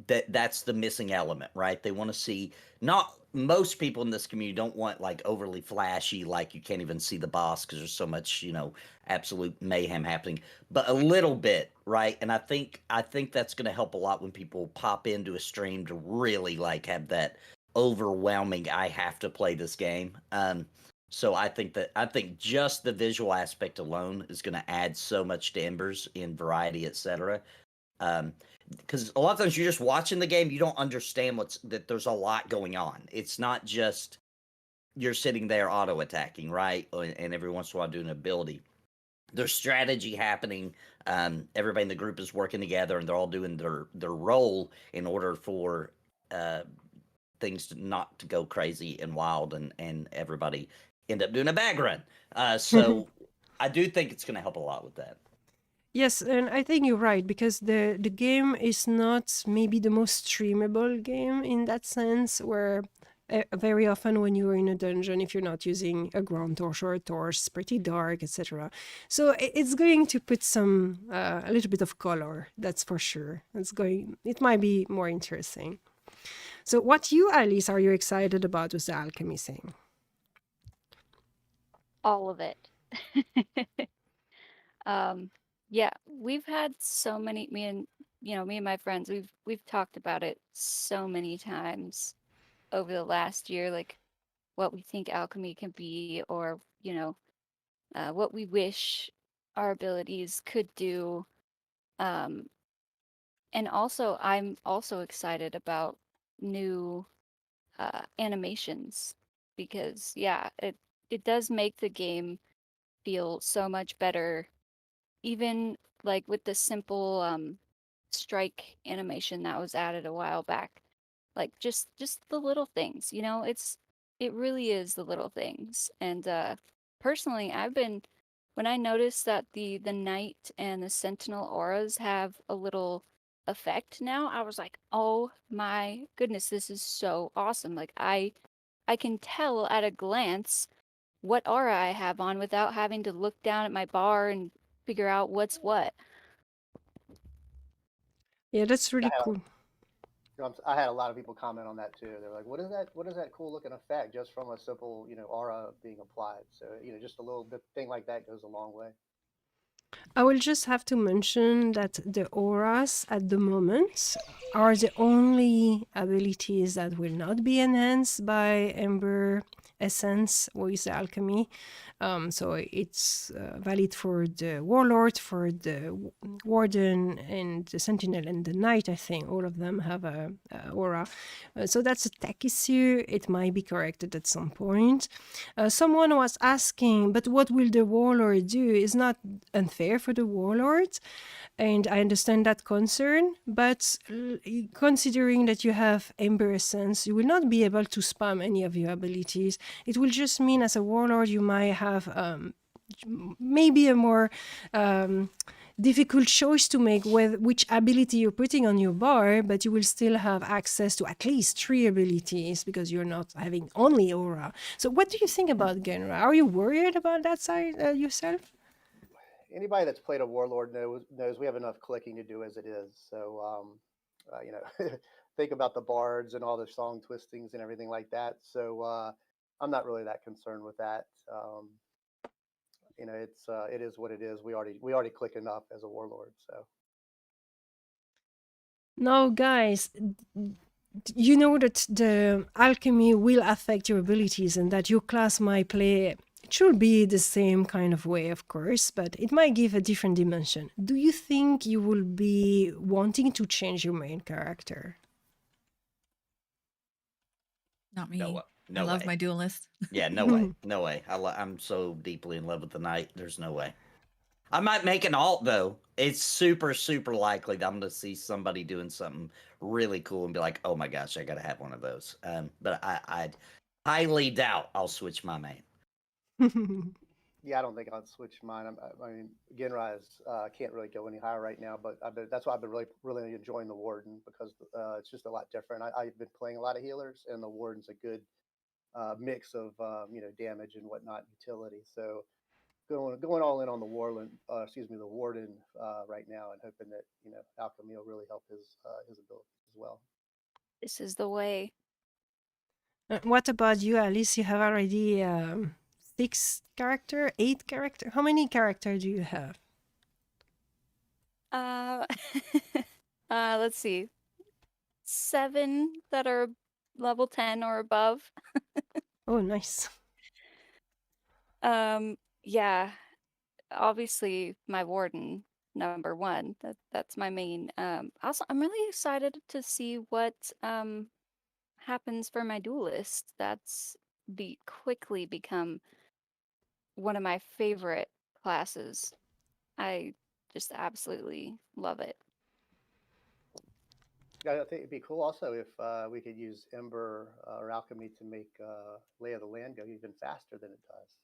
that's the missing element, right? They want to see, not most people in this community don't want like overly flashy, like you can't even see the boss because there's so much, absolute mayhem happening, but a little bit, right? And I think that's going to help a lot when people pop into a stream to really like have that overwhelming, I have to play this game. So I think just the visual aspect alone is going to add so much to Embers in variety, etc. Because a lot of times you're just watching the game, you don't understand that there's a lot going on. It's not just you're sitting there auto attacking, right? And every once in a while doing an ability. There's strategy happening. Everybody in the group is working together, and they're all doing their role in order for things not to go crazy and wild, and everybody end up doing a bag run. So I do think it's going to help a lot with that. Yes, and I think you're right, because the game is not maybe the most streamable game in that sense, where very often when you're in a dungeon, if you're not using a ground torch or a torch, it's pretty dark, etc. So it's going to put some a little bit of color, that's for sure. It might be more interesting. So what you, Alice, are you excited about with the alchemy thing? All of it. Yeah, we've had so many, me and my friends, we've talked about it so many times over the last year, like what we think alchemy can be, or what we wish our abilities could do. And also I'm also excited about new animations, because it does make the game feel so much better, even like with the simple strike animation that was added a while back. Like just the little things, it really is the little things. And personally, when I noticed that the knight and the sentinel auras have a little effect now, I was like, oh my goodness, this is so awesome. Like I can tell at a glance what aura I have on without having to look down at my bar and figure out what's what. Yeah, that's really cool. I had a lot of people comment on that too. They're like, "What is that? What is that cool looking effect just from a simple, aura being applied?" So, just a little bit thing like that goes a long way. I will just have to mention that the auras at the moment are the only abilities that will not be enhanced by Ember Essence with the Alchemy. So it's valid for the Warlord, for the Warden, and the Sentinel, and the Knight. I think all of them have a aura. So that's a tech issue. It might be corrected at some point. Someone was asking, but what will the Warlord do? It's not unfair for the Warlord, and I understand that concern, but considering that you have Ember Essence, you will not be able to spam any of your abilities. It will just mean as a Warlord you might have maybe a more difficult choice to make with which ability you're putting on your bar, but you will still have access to at least 3 abilities because you're not having only aura. So what do you think about Genra? Are you worried about that side yourself? Anybody that's played a warlord knows we have enough clicking to do as it is. So you know, think about the bards and all the song twistings and everything like that. So I'm not really that concerned with that. You know, it is what it is. We already click enough as a warlord. So Now, guys, you know that the alchemy will affect your abilities and that your class might play. It should be the same kind of way, of course, but it might give a different dimension. Do you think you will be wanting to change your main character? Not me. No I love way. my duelist. Yeah, no way. No way. I'm so deeply in love with the knight. There's no way. I might make an alt though. It's super, super likely that I'm gonna see somebody doing something really cool and be like, "Oh my gosh, I gotta have one of those." But I highly doubt I'll switch my main. yeah, I don't think I'll switch mine. I mean, Genrai can't really go any higher right now, but that's why I've been really enjoying the Warden because it's just a lot different. I've been playing a lot of healers, and the Warden's a good mix of you know, damage and whatnot, utility. So going all in on the the Warden right now, and hoping that, you know, Alchemy will really help his abilities as well. This is the way. What about you, Alice? You have already 6 character, 8 character. How many character do you have? Let's see. 7 that are level 10 or above. Oh, nice. Yeah, obviously my warden, number 1. That's my main. Also, I'm really excited to see what happens for my duelist. That's quickly become one of my favorite classes. I just absolutely love it. Yeah, I think it'd be cool also if we could use Ember or Alchemy to make Lay of the Land go even faster than it does.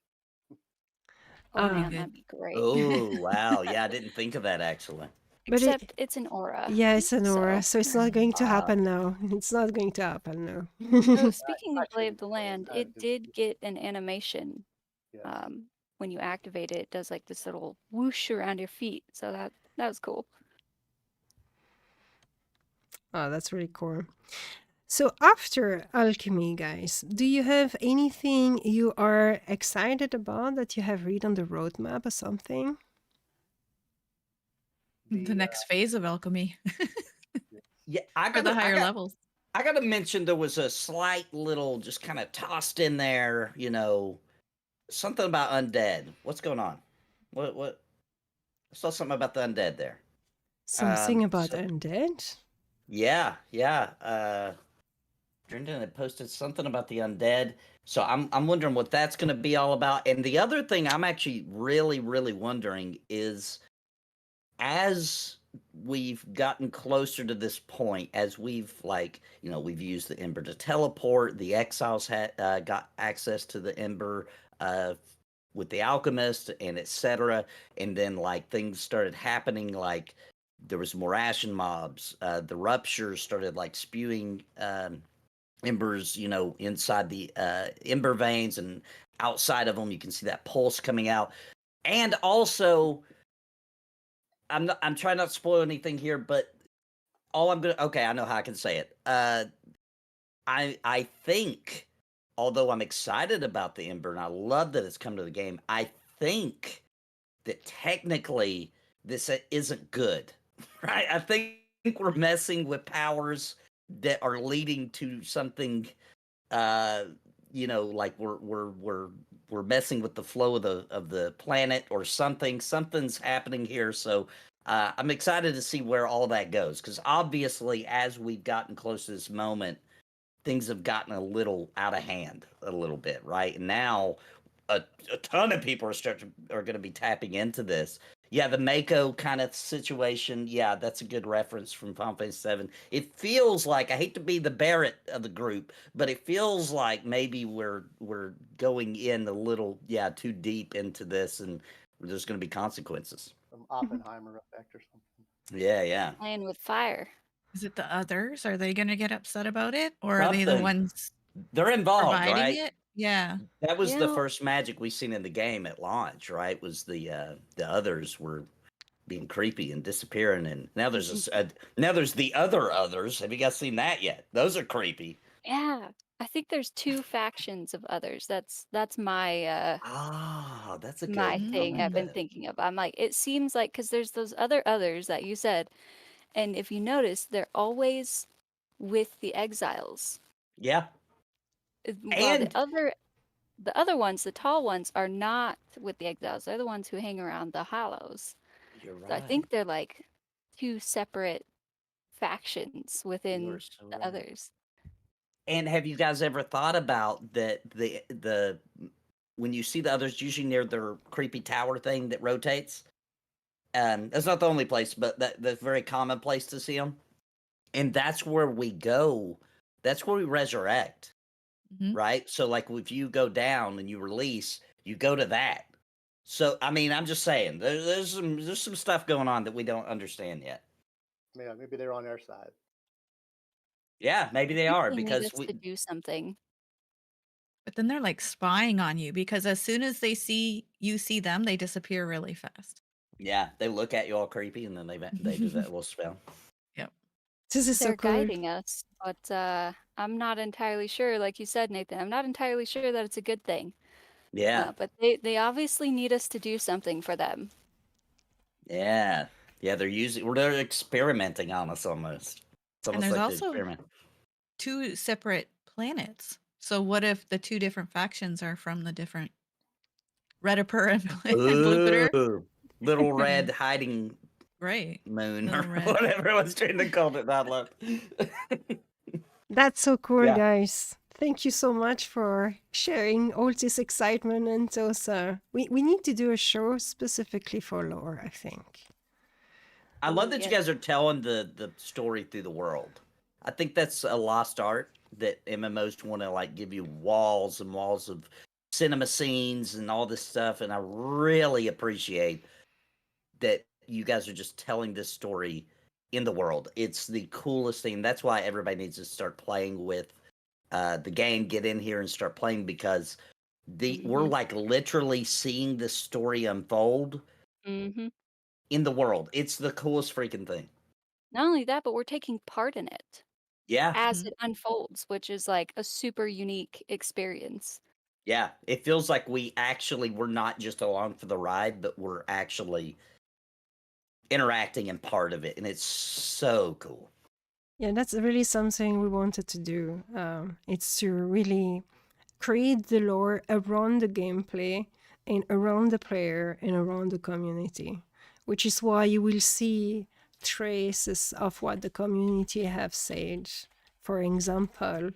Oh Uh, man, that'd be great. Oh wow, yeah, I didn't think of that actually. But Except it's an aura. yeah, it's an aura, so it's not going to Ah. happen now. It's not going to happen now. So speaking of Lay of the Land, it did get an animation. Yes. When you activate it, it does like this little whoosh around your feet. So that was cool. Oh, that's really cool. So after Alchemy, guys, do you have anything you are excited about that you have read on the roadmap or something? The next phase of alchemy. Yeah, For the higher levels. I gotta mention there was a slight little just kind of tossed in there, you know, something about undead. What's going on? What? I saw something about the undead there. Something about undead? Yeah. Brendan had posted something about the undead. So I'm wondering what that's gonna be all about. And the other thing I'm actually really, really wondering is, as we've gotten closer to this point, as we've, like, you know, we've used the Ember to teleport, the exiles had got access to the Ember with the alchemist and etc. And then like things started happening, like there was more ashen mobs, the ruptures started like spewing embers, you know, inside the ember veins, and outside of them you can see that pulse coming out. And also, I'm trying not to spoil anything here, but I know how I can say it. I think, although I'm excited about the Ember and I love that it's come to the game, I think that technically this isn't good, right? I think we're messing with powers that are leading to something, you know, like we're messing with the flow of the planet or something. Something's happening here, so I'm excited to see where all that goes, because obviously, as we've gotten close to this moment, things have gotten a little out of hand, a little bit, right? And now a ton of people are going to be tapping into this, Yeah, the Mako kind of situation. Yeah, that's a good reference from Final Fantasy VII. It feels like, I hate to be the Barrett of the group, but it feels like maybe we're going in a little, too deep into this, and there's going to be consequences. Some Oppenheimer effect or something. Yeah. Playing with fire. Is it the others? Are they going to get upset about it, or are they the Something. ones They're involved, providing right? it? Yeah. That was You the know- first magic we seen in the game at launch, right? Was the others were being creepy and disappearing, and now there's now there's the others. Have you guys seen that yet? Those are creepy. Yeah, I think there's 2 factions of others. That's my That's a my good. I thing like I've been that. thinking of. I'm like, it seems like because there's those others that you said, and if you notice, they're always with the exiles. Yeah, While and the other ones, the tall ones, are not with the exiles. They're the ones who hang around the hollows. you're So I right. think they're like 2 separate factions You within are so the right. others. And have you guys ever thought about that? The when you see the others, usually near their creepy tower thing that rotates. That's not the only place, but that's a very common place to see them. And that's where we go. That's where we resurrect, Mhm. right? So, like, if you go down and you release, you go to that. So, I mean, I'm just saying, there's some stuff going on that we don't understand yet. Yeah, maybe they're on their side. Yeah, maybe I they think are they need because us to do something. But then they're like spying on you, because as soon as they see them, they disappear really fast. yeah, they look at you all creepy and then they do that little spell. Yep. This is so They're cool. guiding us, but I'm not entirely sure. Like you said, Nathan, I'm not entirely sure that it's a good thing. Yeah, But they obviously need us to do something for them. yeah, they're experimenting on us almost. It's And almost there's like they also experiment. 2 separate planets. So what if the 2 different factions are from the different Rediper and Blupitter? Ooh, little red hiding Right. moon or Little red. whatever was trying to call it. Not love. That's so cool, Yeah. guys. Thank you so much for sharing all this excitement and those. We need to do a show specifically for lore, I think. I love Ooh, that yeah. you guys are telling the story through the world. I think that's a lost art that MMOs want to like give you walls and walls of cinema scenes and all this stuff, and I really appreciate that you guys are just telling this story in the world. It's the coolest thing. That's why everybody needs to start playing with the game, get in here and start playing, because we're like literally seeing the story unfold Mm-hmm. in the world. It's the coolest freaking thing. Not only that, but we're taking part in it Yeah. as Mhm. it unfolds, which is like a super unique experience. Yeah. It feels like we're not just along for the ride, but we're actually interacting and part of it. And it's so cool. Yeah, that's really something we wanted to do. It's to really create the lore around the gameplay and around the player and around the community, which is why you will see traces of what the community have said. For example,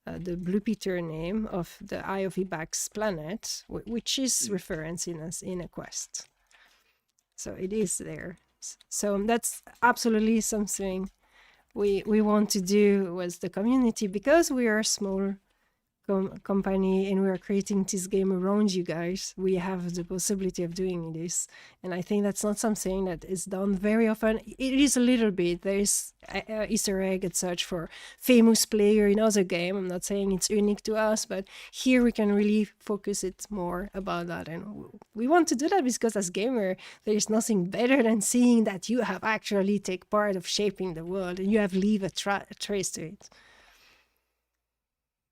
the Blue Peter name of the Eye of Ibax planet, which is referenced in a quest. So it is there. So that's absolutely something we want to do with the community, because we are a small company and we are creating this game around you guys. We have the possibility of doing this, and I think that's not something that is done very often. It is a little bit. There is a Easter egg and such for famous player in other game. I'm not saying it's unique to us, but here we can really focus it more about that, and we want to do that because as gamer, there is nothing better than seeing that you have actually take part of shaping the world and you have leave a trace to it.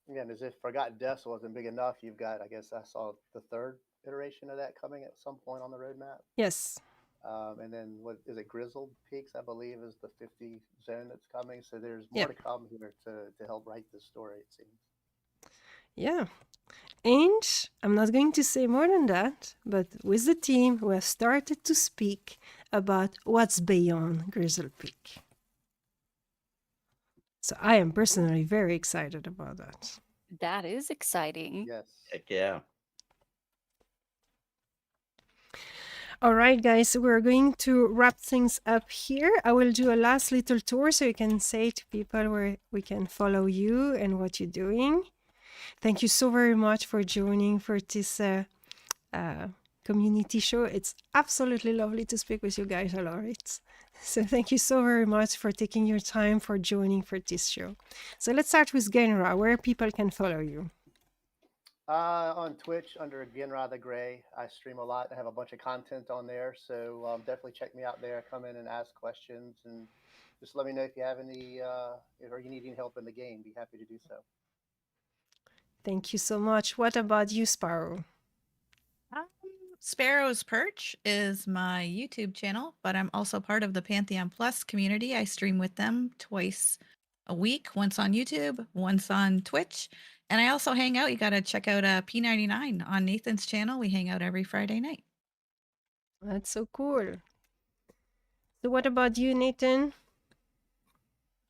Again, as if Forgotten Deaths wasn't big enough, you've got, I guess I saw the 3rd iteration of that coming at some point on the roadmap. Yes. And then what is it? Grizzled Peaks, I believe, is the 50 zone that's coming. So there's more to come here to help write this story, it seems. Yeah. And I'm not going to say more than that, but with the team, we have started to speak about what's beyond Grizzle Peak. So I am personally very excited about that. That is exciting. Yes. Heck yeah. All right, guys, we're going to wrap things up here. I will do a last little tour so you can say to people where we can follow you and what you're doing. Thank you so very much for joining for this community show. It's absolutely lovely to speak with you guys. I love it. So thank you so very much for taking your time for joining for this show. So let's start with Genra, where people can follow you. On Twitch under Genra the Gray. I stream a lot. I have a bunch of content on there, so definitely check me out there. Come in and ask questions, and just let me know if you have any or you need any help in the game. Be happy to do so. Thank you so much. What about you, Sparoh? Sparrow's Perch is my YouTube channel, but I'm also part of the Pantheon Plus community. I stream with them twice a week, once on YouTube, once on Twitch. And I also hang out. You got to check out P99 on Nathan's channel. We hang out every Friday night. That's so cool. So what about you, Nathan?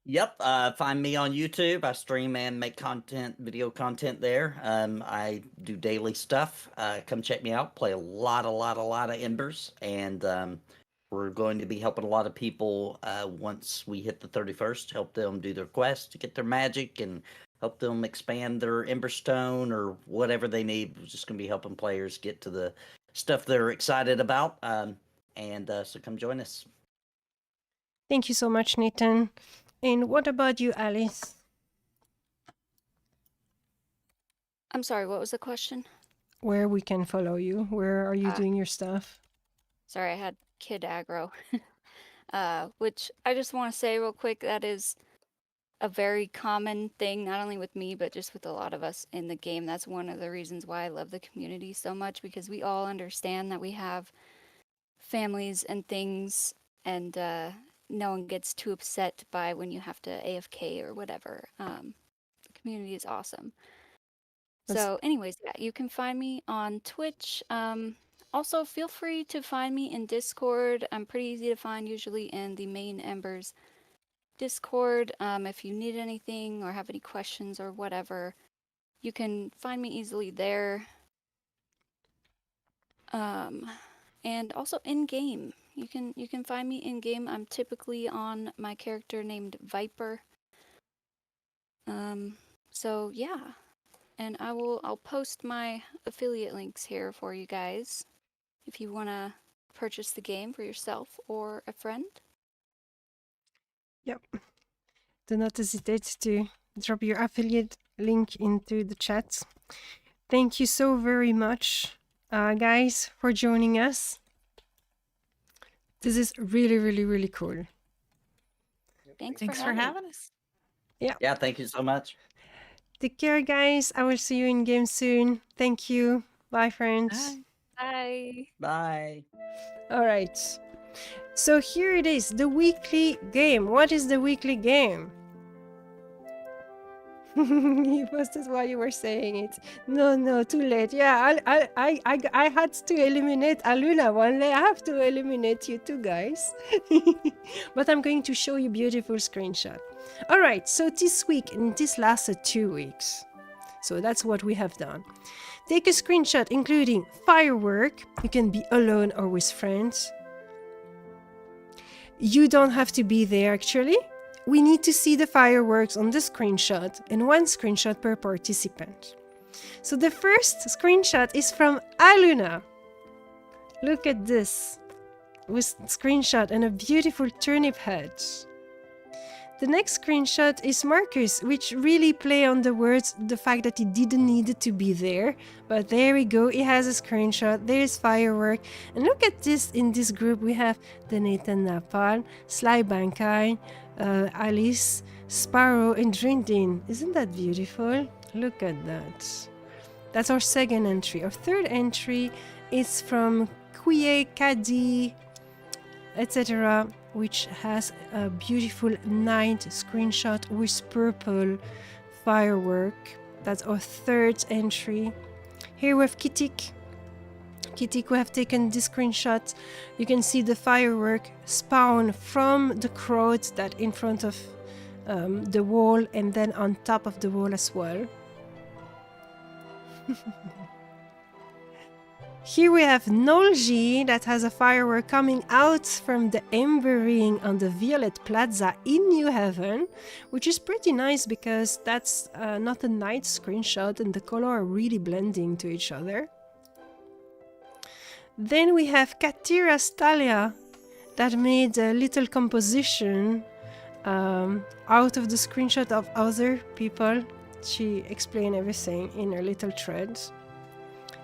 Yep, find me on YouTube. I stream and make content, video content there. I do daily stuff. Come check me out. Play a lot of Embers, and we're going to be helping a lot of people once we hit the 31st. Help them do their quest to get their magic and help them expand their Emberstone or whatever they need. We're just going to be helping players get to the stuff they're excited about. So come join us. Thank you so much, Nathan. And what about you, Alice? I'm sorry, what was the question? Where we can follow you? Where are you doing your stuff? Sorry, I had kid aggro. Which I just want to say real quick, that is a very common thing, not only with me, but just with a lot of us in the game. That's one of the reasons why I love the community so much, because we all understand that we have families and things, and no one gets too upset by when you have to AFK or whatever. The community is awesome. So anyways, yeah, you can find me on Twitch. Also, feel free to find me in Discord. I'm pretty easy to find, usually in the main Embers Discord. If you need anything or have any questions or whatever, you can find me easily there. And also in game, you can find me in game. I'm typically on my character named Viper. So yeah, and I'll post my affiliate links here for you guys if you want to purchase the game for yourself or a friend. Yep. Do not hesitate to drop your affiliate link into the chat. Thank you so very much, guys, for joining us. This is really cool. Thanks for having us. Yeah, thank you so much. Take care, guys. I will see you in game soon. Thank you. Bye, friends. Bye. Bye. All right. So here it is, the weekly game. What is the weekly game? You posted while you were saying it. No, too late. Yeah, I had to eliminate Aluna one day. I have to eliminate you too, guys. But I'm going to show you beautiful screenshot. All right, so this week, and this lasted 2 weeks. So that's what we have done. Take a screenshot including firework. You can be alone or with friends. You don't have to be there actually. We need to see the fireworks on the screenshot and 1 screenshot per participant. So the first screenshot is from Aluna. Look at this, with screenshot and a beautiful turnip head. The next screenshot is Marcus, which really play on the words, the fact that he didn't need it to be there. But there we go, he has a screenshot, there's firework. And look at this, in this group we have TheNathanNapalm, Sly Bankine, Alice, Sparoh, and Drindin. Isn't that beautiful? Look at that. That's our second entry. Our third entry is from Kuye, Kadi, etc., which has a beautiful night screenshot with purple firework. That's our third entry. Here we have Kitik. Kitik, we have taken this screenshot. You can see the firework spawn from the crowd that in front of the wall and then on top of the wall as well. Here we have Nolji that has a firework coming out from the Ember Ring on the Violet Plaza in New Haven, which is pretty nice because that's not a night screenshot and the color are really blending to each other. Then we have Katira Stalia that made a little composition out of the screenshot of other people. She explained everything in her little thread.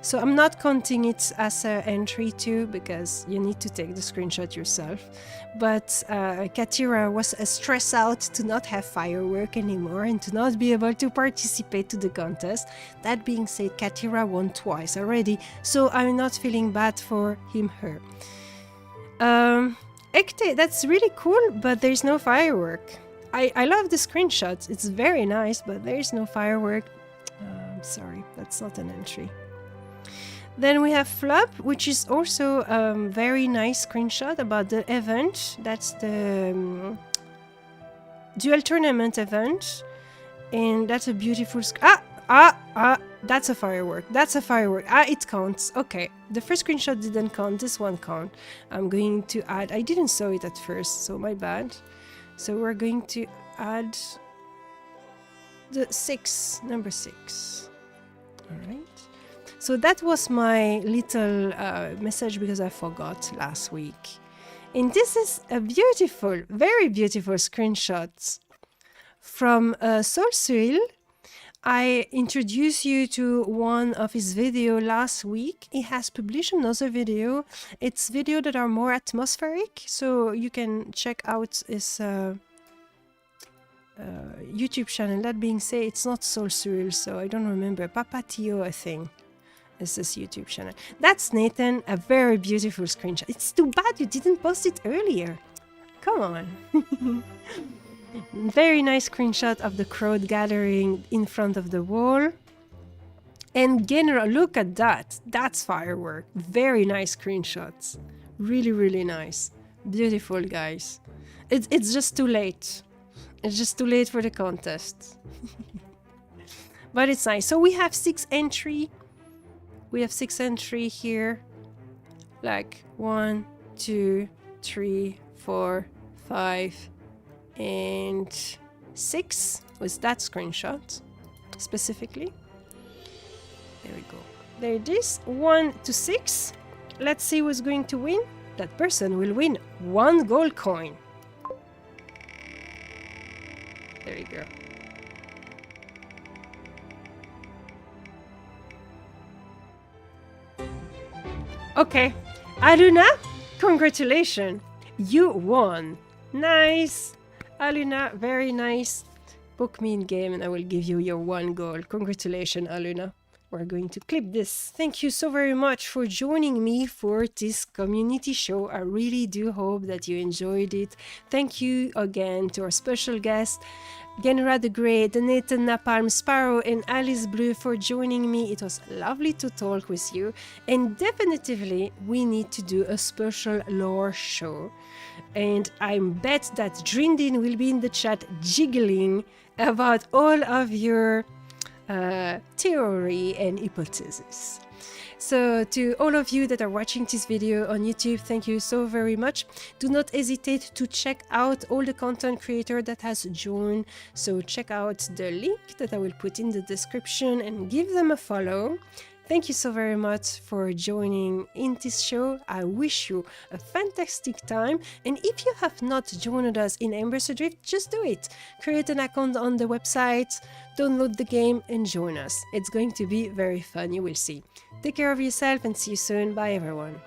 So I'm not counting it as an entry too, because you need to take the screenshot yourself. But Katira was stressed out to not have firework anymore and to not be able to participate to the contest. That being said, Katira won twice already, so I'm not feeling bad for him, her. Ekte, that's really cool, but there's no firework. I love the screenshots, it's very nice, but there's no firework. I'm sorry, that's not an entry. Then we have Flub, which is also a very nice screenshot about the event. That's the dual tournament event. And that's a beautiful... that's a firework. That's a firework. It counts. Okay, the first screenshot didn't count. This one counts. I'm going to add... I didn't saw it at first, so my bad. So we're going to add the number 6. All right. So that was my little message because I forgot last week. And this is a beautiful, very beautiful screenshot from Solsuil. I introduced you to one of his videos last week. He has published another video. It's videos that are more atmospheric, so you can check out his YouTube channel. That being said, it's not Solsuil, so I don't remember. Papatio, I think. Is this YouTube channel. That's Nathan, a very beautiful screenshot. It's too bad you didn't post it earlier. Come on. Very nice screenshot of the crowd gathering in front of the wall. And general, look at that. That's firework. Very nice screenshots. Really, really nice. Beautiful, guys. It's just too late. It's just too late for the contest. But it's nice. So we have 6 entries. We have 6 entries here, like 1, 2, 3, 4, 5, and 6 was that screenshot specifically. There we go. There it is, 1 to 6. Let's see who's going to win. That person will win 1 gold coin. There you go. Okay, Aluna, congratulations, you won. Nice, Aluna, very nice. Book me in game and I will give you your 1 gold. Congratulations, Aluna. We're going to clip this. Thank you so very much for joining me for this community show. I really do hope that you enjoyed it. Thank you again to our special guests, Genera the Great, TheNathanNapalm, Sparoh, and Alice Blue for joining me. It was lovely to talk with you. And definitely, we need to do a special lore show. And I bet that Drindin will be in the chat jiggling about all of your theory and hypothesis. So to all of you that are watching this video on YouTube, thank you so very much. Do not hesitate to check out all the content creator that has joined. So check out the link that I will put in the description and give them a follow. Thank you so very much for joining in this show. I wish you a fantastic time. And if you have not joined us in Embers Adrift, just do it. Create an account on the website, download the game and join us. It's going to be very fun, you will see. Take care of yourself and see you soon. Bye everyone.